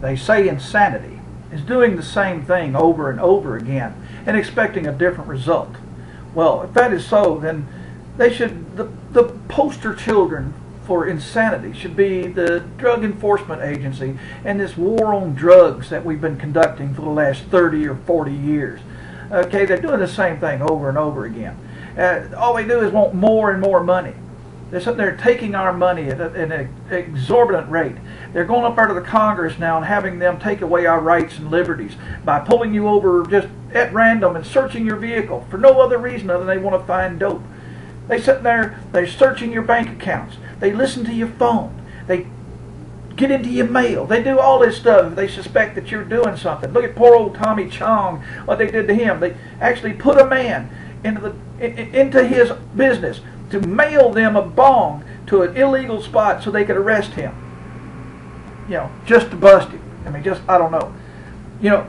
they say insanity, is doing the same thing over and over again and expecting a different result. Well, if that is so, then they should, the poster children for insanity should be the Drug Enforcement Agency and this war on drugs that we've been conducting for the last 30 or 40 years. Okay, they're doing the same thing over and over again. All they do is want more and more money. They're sitting there taking our money at an exorbitant rate. They're going up out of the Congress now and having them take away our rights and liberties by pulling you over just at random and searching your vehicle for no other reason other than they want to find dope. They sit there, they're searching your bank accounts. They listen to your phone. They get into your mail. They do all this stuff if they suspect that you're doing something. Look at poor old Tommy Chong, what they did to him. They actually put a man into his business to mail them a bong to an illegal spot so they could arrest him. You know, just to bust him. I mean, just, I don't know. You know,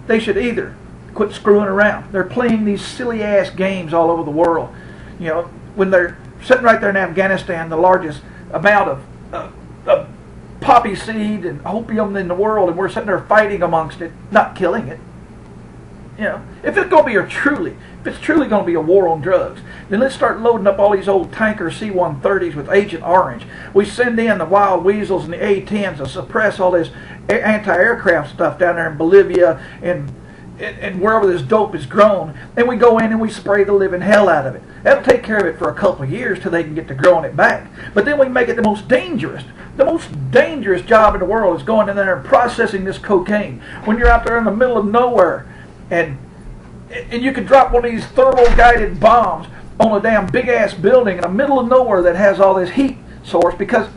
they should either quit screwing around. They're playing these silly ass games all over the world. You know, when they're sitting right there in Afghanistan, the largest amount of poppy seed and opium in the world, and we're sitting there fighting amongst it, not killing it. You know, if it's going to be if it's truly going to be a war on drugs, then let's start loading up all these old tanker C-130s with Agent Orange. We send in the Wild Weasels and the A-10s to suppress all this anti-aircraft stuff down there in Bolivia and wherever this dope is grown, and we go in and we spray the living hell out of it. That'll take care of it for a couple of years till they can get to growing it back. But then we make it the most dangerous job in the world is going in there and processing this cocaine. When you're out there in the middle of nowhere, and you can drop one of these thermal-guided bombs on a damn big-ass building in the middle of nowhere that has all this heat source because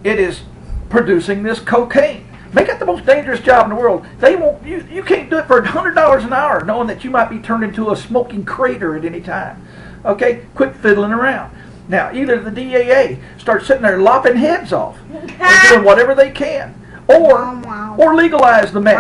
it is producing this cocaine. Make it the most dangerous job in the world. They won't. You can't do it for $100 an hour, knowing that you might be turned into a smoking crater at any time. Okay, quit fiddling around. Now, either the DAA start sitting there lopping heads off and doing whatever they can, or legalize the mess.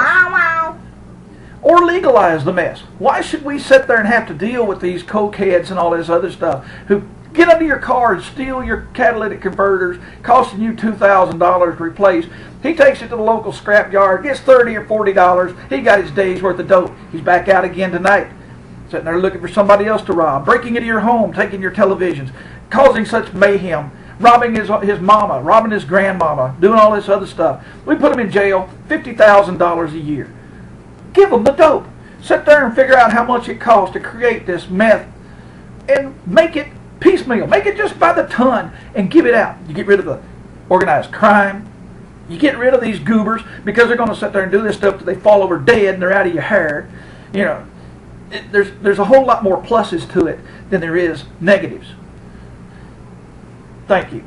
Or legalize the mess. Why should we sit there and have to deal with these cokeheads and all this other stuff who get under your car and steal your catalytic converters, costing you $2,000 to replace? He takes it to the local scrap yard, gets $30 or $40. He got his day's worth of dope. He's back out again tonight, sitting there looking for somebody else to rob, breaking into your home, taking your televisions, causing such mayhem, robbing his mama, robbing his grandmama, doing all this other stuff. We put him in jail, $50,000 a year. Give them the dope. Sit there and figure out how much it costs to create this meth and make it piecemeal. Make it just by the ton and give it out. You get rid of the organized crime. You get rid of these goobers because they're going to sit there and do this stuff till they fall over dead and they're out of your hair. You know, there's a whole lot more pluses to it than there is negatives. Thank you.